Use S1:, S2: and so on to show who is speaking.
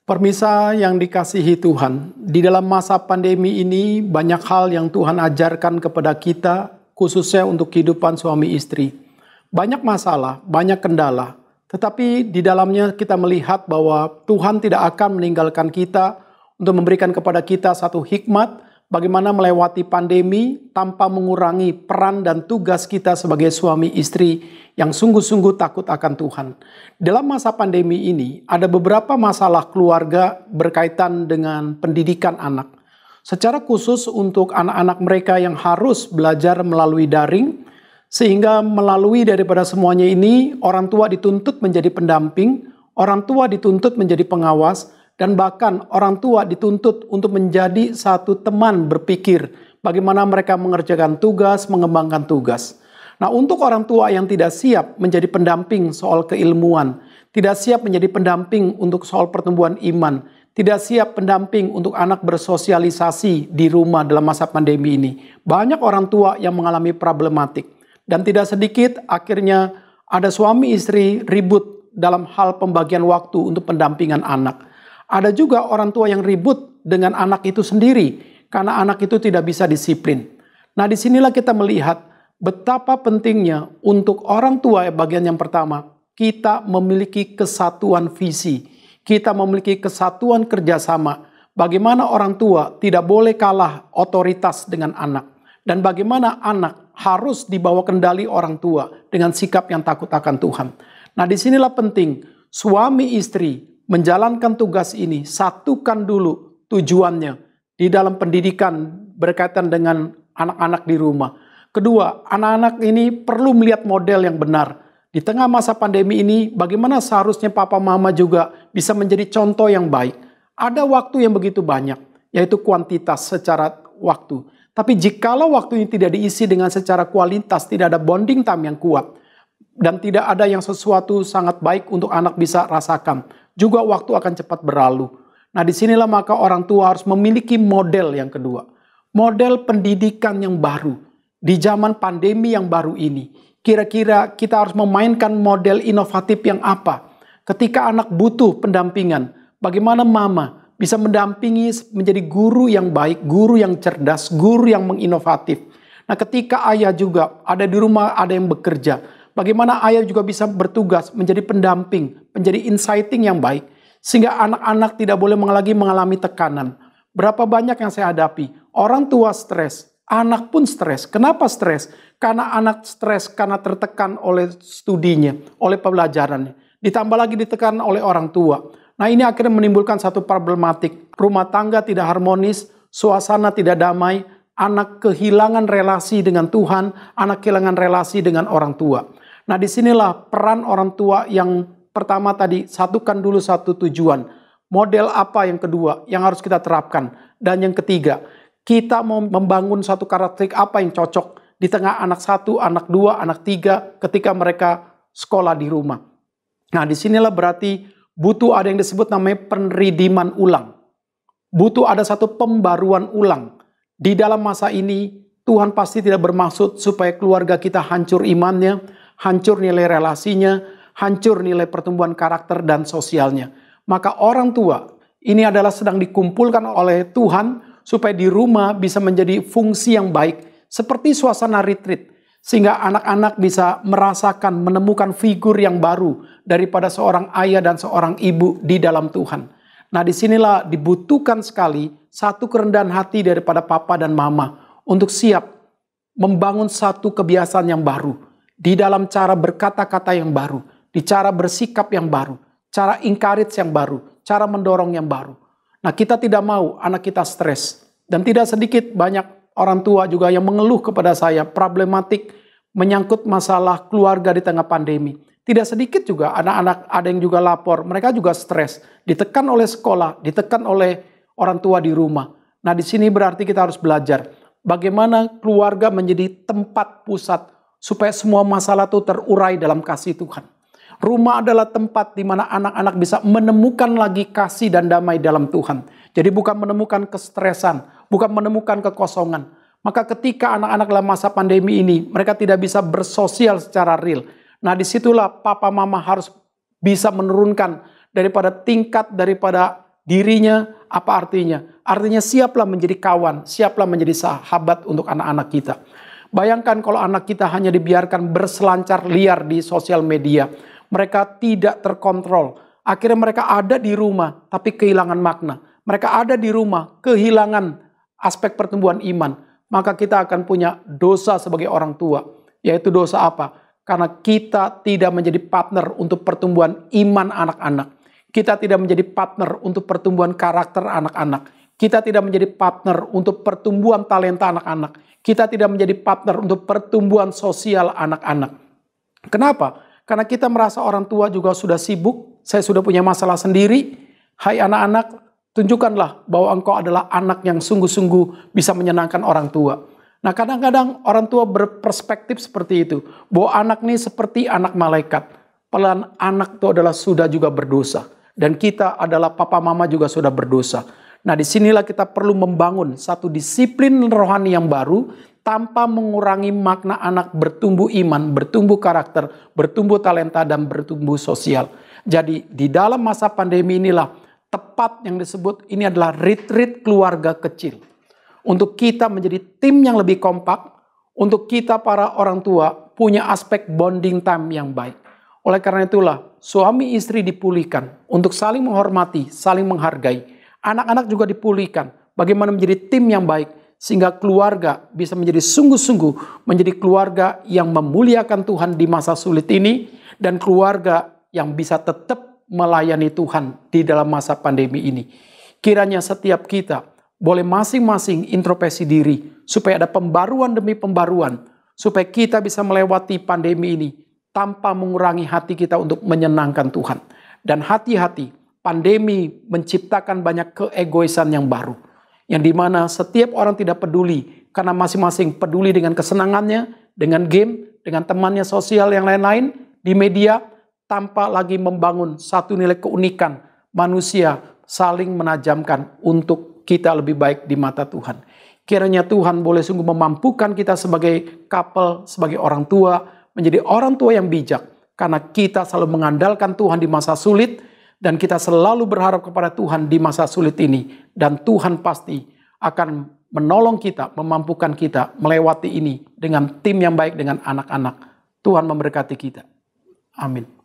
S1: Pemirsa yang dikasihi Tuhan, di dalam masa pandemi ini banyak hal yang Tuhan ajarkan kepada kita, khususnya untuk kehidupan suami istri. Banyak masalah, banyak kendala, tetapi di dalamnya kita melihat bahwa Tuhan tidak akan meninggalkan kita untuk memberikan kepada kita satu hikmat bagaimana melewati pandemi tanpa mengurangi peran dan tugas kita sebagai suami istri yang sungguh-sungguh takut akan Tuhan. Dalam masa pandemi ini, ada beberapa masalah keluarga berkaitan dengan pendidikan anak. Secara khusus untuk anak-anak mereka yang harus belajar melalui daring, sehingga melalui daripada semuanya ini, orang tua dituntut menjadi pendamping, orang tua dituntut menjadi pengawas, dan bahkan orang tua dituntut untuk menjadi satu teman berpikir bagaimana mereka mengerjakan tugas, mengembangkan tugas. Nah, untuk orang tua yang tidak siap menjadi pendamping soal keilmuan, tidak siap menjadi pendamping untuk soal pertumbuhan iman, tidak siap pendamping untuk anak bersosialisasi di rumah dalam masa pandemi ini, banyak orang tua yang mengalami problematik. Dan tidak sedikit akhirnya ada suami istri ribut dalam hal pembagian waktu untuk pendampingan anak. Ada juga orang tua yang ribut dengan anak itu sendiri karena anak itu tidak bisa disiplin. Nah, disinilah kita melihat betapa pentingnya untuk orang tua bagian yang pertama, kita memiliki kesatuan visi, kita memiliki kesatuan kerjasama. Bagaimana orang tua tidak boleh kalah otoritas dengan anak, dan bagaimana anak harus dibawa kendali orang tua dengan sikap yang takut akan Tuhan. Nah, disinilah penting suami istri menjalankan tugas ini, satukan dulu tujuannya di dalam pendidikan berkaitan dengan anak-anak di rumah. Kedua, anak-anak ini perlu melihat model yang benar. Di tengah masa pandemi ini, bagaimana seharusnya papa mama juga bisa menjadi contoh yang baik. Ada waktu yang begitu banyak, yaitu kuantitas secara waktu. Tapi jikalau waktu ini tidak diisi dengan secara kualitas, tidak ada bonding time yang kuat, dan tidak ada yang sesuatu sangat baik untuk anak bisa rasakan, juga waktu akan cepat berlalu. Nah, disinilah maka orang tua harus memiliki model yang kedua. Model pendidikan yang baru. Di zaman pandemi yang baru ini, kira-kira kita harus memainkan model inovatif yang apa? Ketika anak butuh pendampingan, bagaimana mama bisa mendampingi menjadi guru yang baik, guru yang cerdas, guru yang menginovatif. Nah, ketika ayah juga ada di rumah, ada yang bekerja, bagaimana ayah juga bisa bertugas menjadi pendamping, menjadi insighting yang baik, sehingga anak-anak tidak boleh lagi mengalami tekanan. Berapa banyak yang saya hadapi, orang tua stres, anak pun stres. Kenapa stres? Karena anak stres karena tertekan oleh studinya, oleh pembelajarannya. Ditambah lagi ditekan oleh orang tua. Nah, ini akhirnya menimbulkan satu problematik. Rumah tangga tidak harmonis, suasana tidak damai, anak kehilangan relasi dengan Tuhan, anak kehilangan relasi dengan orang tua. Nah, disinilah peran orang tua yang pertama tadi, satukan dulu satu tujuan. Model apa yang kedua yang harus kita terapkan? Dan yang ketiga, kita mau membangun satu karakteristik apa yang cocok di tengah anak satu, anak dua, anak tiga ketika mereka sekolah di rumah. Nah, disinilah berarti butuh ada yang disebut namanya penridiman ulang. Butuh ada satu pembaruan ulang. Di dalam masa ini, Tuhan pasti tidak bermaksud supaya keluarga kita hancur imannya, hancur nilai relasinya, hancur nilai pertumbuhan karakter dan sosialnya. Maka orang tua, ini adalah sedang dikumpulkan oleh Tuhan supaya di rumah bisa menjadi fungsi yang baik, seperti suasana retreat, sehingga anak-anak bisa merasakan, menemukan figur yang baru daripada seorang ayah dan seorang ibu di dalam Tuhan. Nah, disinilah dibutuhkan sekali satu kerendahan hati daripada papa dan mama untuk siap membangun satu kebiasaan yang baru, di dalam cara berkata-kata yang baru, di cara bersikap yang baru, cara encourage yang baru, cara mendorong yang baru. Nah, kita tidak mau anak kita stres. Dan tidak sedikit banyak orang tua juga yang mengeluh kepada saya problematik menyangkut masalah keluarga di tengah pandemi. Tidak sedikit juga anak-anak ada yang juga lapor, mereka juga stres, ditekan oleh sekolah, ditekan oleh orang tua di rumah. Nah, di sini berarti kita harus belajar bagaimana keluarga menjadi tempat pusat supaya semua masalah itu terurai dalam kasih Tuhan. Rumah adalah tempat di mana anak-anak bisa menemukan lagi kasih dan damai dalam Tuhan. Jadi bukan menemukan kestresan, bukan menemukan kekosongan. Maka ketika anak-anak dalam masa pandemi ini, mereka tidak bisa bersosial secara real. Nah, disitulah papa mama harus bisa menurunkan daripada tingkat daripada dirinya, apa artinya? Artinya siaplah menjadi kawan, siaplah menjadi sahabat untuk anak-anak kita. Bayangkan kalau anak kita hanya dibiarkan berselancar liar di sosial media. Mereka tidak terkontrol. Akhirnya mereka ada di rumah, tapi kehilangan makna. Mereka ada di rumah, kehilangan aspek pertumbuhan iman. Maka kita akan punya dosa sebagai orang tua. Yaitu dosa apa? Karena kita tidak menjadi partner untuk pertumbuhan iman anak-anak. Kita tidak menjadi partner untuk pertumbuhan karakter anak-anak. Kita tidak menjadi partner untuk pertumbuhan talenta anak-anak. Kita tidak menjadi partner untuk pertumbuhan sosial anak-anak. Kenapa? Karena kita merasa orang tua juga sudah sibuk, saya sudah punya masalah sendiri. Hai anak-anak, tunjukkanlah bahwa engkau adalah anak yang sungguh-sungguh bisa menyenangkan orang tua. Nah kadang-kadang orang tua berperspektif seperti itu. Bahwa anak ini seperti anak malaikat. Pelan anak itu adalah sudah juga berdosa. Dan kita adalah papa mama juga sudah berdosa. Nah disinilah kita perlu membangun satu disiplin rohani yang baru. Tanpa mengurangi makna anak bertumbuh iman, bertumbuh karakter, bertumbuh talenta, dan bertumbuh sosial. Jadi di dalam masa pandemi inilah tepat yang disebut ini adalah retreat keluarga kecil. Untuk kita menjadi tim yang lebih kompak, untuk kita para orang tua punya aspek bonding time yang baik. Oleh karena itulah suami istri dipulihkan untuk saling menghormati, saling menghargai. Anak-anak juga dipulihkan bagaimana menjadi tim yang baik. Sehingga keluarga bisa menjadi sungguh-sungguh menjadi keluarga yang memuliakan Tuhan di masa sulit ini. Dan keluarga yang bisa tetap melayani Tuhan di dalam masa pandemi ini. Kiranya setiap kita boleh masing-masing introspeksi diri. Supaya ada pembaruan demi pembaruan. Supaya kita bisa melewati pandemi ini tanpa mengurangi hati kita untuk menyenangkan Tuhan. Dan hati-hati, pandemi menciptakan banyak keegoisan yang baru. Yang dimana setiap orang tidak peduli. Karena masing-masing peduli dengan kesenangannya, dengan game, dengan temannya sosial yang lain-lain, di media, tanpa lagi membangun satu nilai keunikan. Manusia saling menajamkan untuk kita lebih baik di mata Tuhan. Kiranya Tuhan boleh sungguh memampukan kita sebagai couple, sebagai orang tua, menjadi orang tua yang bijak. Karena kita selalu mengandalkan Tuhan di masa sulit, dan kita selalu berharap kepada Tuhan di masa sulit ini. Dan Tuhan pasti akan menolong kita, memampukan kita melewati ini dengan tim yang baik, dengan anak-anak. Tuhan memberkati kita. Amin.